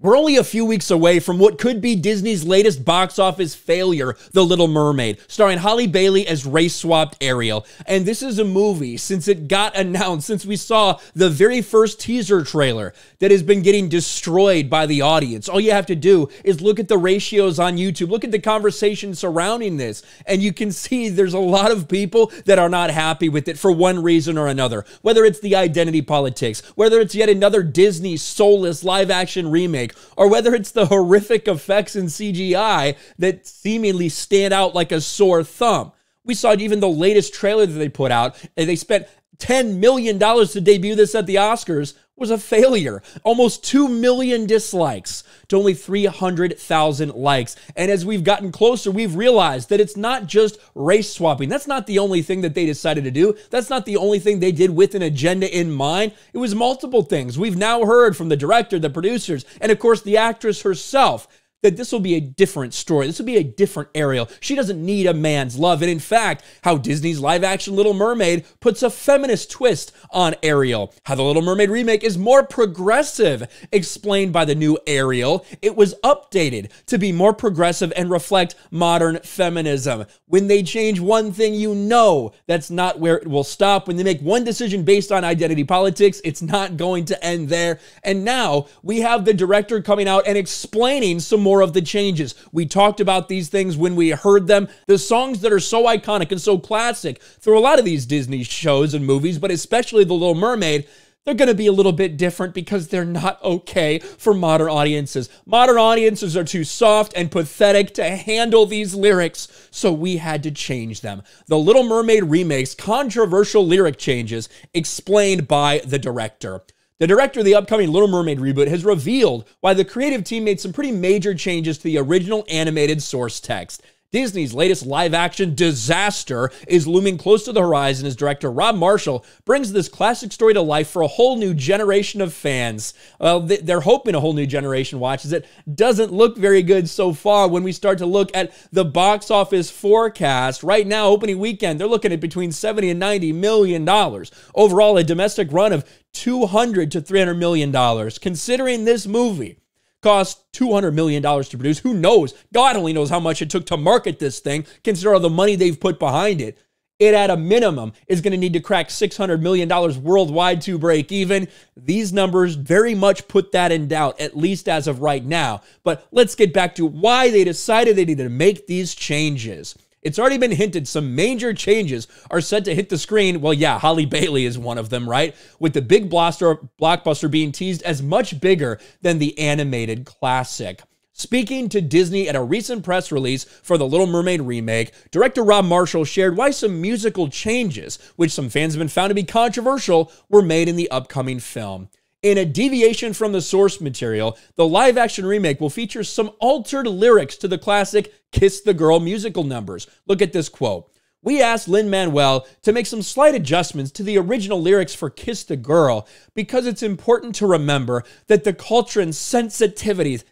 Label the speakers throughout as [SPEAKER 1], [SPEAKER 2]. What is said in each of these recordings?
[SPEAKER 1] We're only a few weeks away from what could be Disney's latest box office failure, The Little Mermaid, starring Halle Bailey as race-swapped Ariel. And this is a movie, since it got announced, since we saw the very first teaser trailer, that has been getting destroyed by the audience. All you have to do is look at the ratios on YouTube, look at the conversation surrounding this, and you can see there's a lot of people that are not happy with it for one reason or another. Whether it's the identity politics, whether it's yet another Disney soulless live-action remake, or whether it's the horrific effects in CGI that seemingly stand out like a sore thumb. We saw even the latest trailer that they put out, and they spent $10 million to debut this at the Oscars, was a failure. Almost 2 million dislikes to only 300,000 likes. And as we've gotten closer, we've realized that it's not just race swapping. That's not the only thing that they decided to do. That's not the only thing they did with an agenda in mind. It was multiple things. We've now heard from the director, the producers, and of course the actress herself, that this will be a different story. This will be a different Ariel. She doesn't need a man's love. And in fact, how Disney's live-action Little Mermaid puts a feminist twist on Ariel. How the Little Mermaid remake is more progressive, explained by the new Ariel. It was updated to be more progressive and reflect modern feminism. When they change one thing, you know that's not where it will stop. When they make one decision based on identity politics, it's not going to end there. And now we have the director coming out and explaining some more of the changes. We talked about these things when we heard them. The songs that are so iconic and so classic through a lot of these Disney shows and movies, but especially The Little Mermaid, they're going to be a little bit different because they're not okay for modern audiences. Modern audiences are too soft and pathetic to handle these lyrics, so we had to change them. The Little Mermaid remake's controversial lyric changes explained by the director. The director of the upcoming Little Mermaid reboot has revealed why the creative team made some pretty major changes to the original animated source text. Disney's latest live-action disaster is looming close to the horizon as director Rob Marshall brings this classic story to life for a whole new generation of fans. Well, they're hoping a whole new generation watches it. Doesn't look very good so far when we start to look at the box office forecast. Right now, opening weekend, they're looking at between $70 and $90 million. Overall, a domestic run of $200 to $300 million. Considering this movie cost $200 million to produce, who knows? God only knows how much it took to market this thing, consider all the money they've put behind it. It, at a minimum, is going to need to crack $600 million worldwide to break even. These numbers very much put that in doubt, at least as of right now. But let's get back to why they decided they needed to make these changes. It's already been hinted some major changes are set to hit the screen. Well, yeah, Halle Bailey is one of them, right? With the big blockbuster being teased as much bigger than the animated classic. Speaking to Disney at a recent press release for the Little Mermaid remake, director Rob Marshall shared why some musical changes, which some fans have been found to be controversial, were made in the upcoming film. In a deviation from the source material, the live-action remake will feature some altered lyrics to the classic Kiss the Girl musical numbers. Look at this quote. We asked Lin-Manuel to make some slight adjustments to the original lyrics for Kiss the Girl because it's important to remember that the culture and sensitivities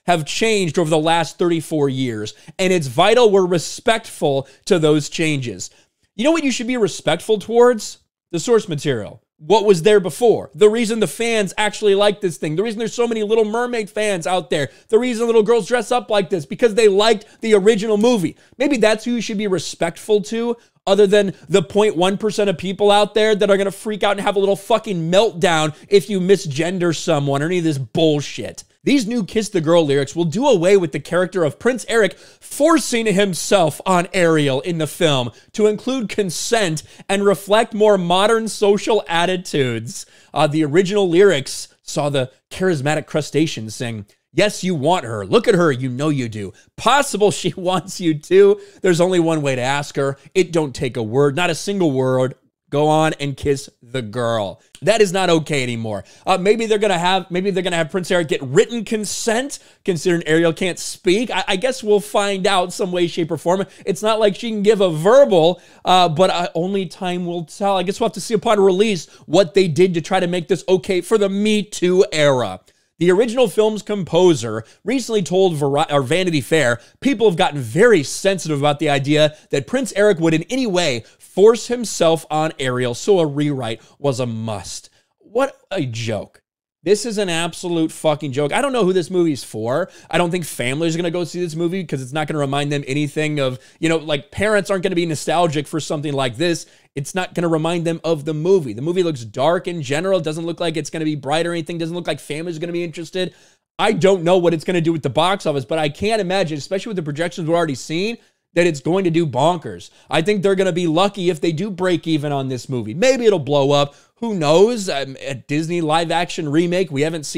[SPEAKER 1] have changed over the last 34 years, and it's vital we're respectful to those changes. You know what you should be respectful towards? The source material. What was there before? The reason the fans actually like this thing. The reason there's so many Little Mermaid fans out there. The reason little girls dress up like this. Because they liked the original movie. Maybe that's who you should be respectful to, other than the 0.1% of people out there that are going to freak out and have a little fucking meltdown if you misgender someone or any of this bullshit. These new Kiss the Girl lyrics will do away with the character of Prince Eric forcing himself on Ariel in the film to include consent and reflect more modern social attitudes. The original lyrics saw the charismatic crustacean sing, "Yes, you want her. Look at her. You know you do. Possible she wants you too. There's only one way to ask her. It don't take a word, not a single word. Go on and kiss the girl." That is not okay anymore. Maybe they're gonna have Prince Eric get written consent, considering Ariel can't speak. I guess we'll find out some way, shape, or form. It's not like she can give a verbal, but only time will tell. I guess we'll have to see upon release what they did to try to make this okay for the Me Too era. The original film's composer recently told Vanity Fair people have gotten very sensitive about the idea that Prince Eric would in any way force himself on Ariel, so a rewrite was a must. What a joke. This is an absolute fucking joke. I don't know who this movie's for. I don't think families are going to go see this movie because it's not going to remind them anything of, you know, like parents aren't going to be nostalgic for something like this. It's not going to remind them of the movie. The movie looks dark in general. It doesn't look like it's going to be bright or anything. It doesn't look like families are going to be interested. I don't know what it's going to do with the box office, but I can't imagine, especially with the projections we're already seeing, that it's going to do bonkers. I think they're going to be lucky if they do break even on this movie. Maybe it'll blow up. Who knows? A Disney live action remake. We haven't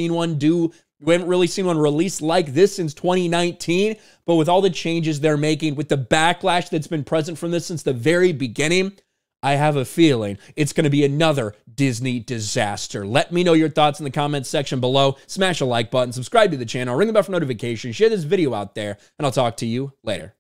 [SPEAKER 1] really seen one released like this since 2019. But with all the changes they're making, with the backlash that's been present from this since the very beginning, I have a feeling it's going to be another Disney disaster. Let me know your thoughts in the comments section below. Smash a like button, subscribe to the channel, ring the bell for notifications, share this video out there, and I'll talk to you later.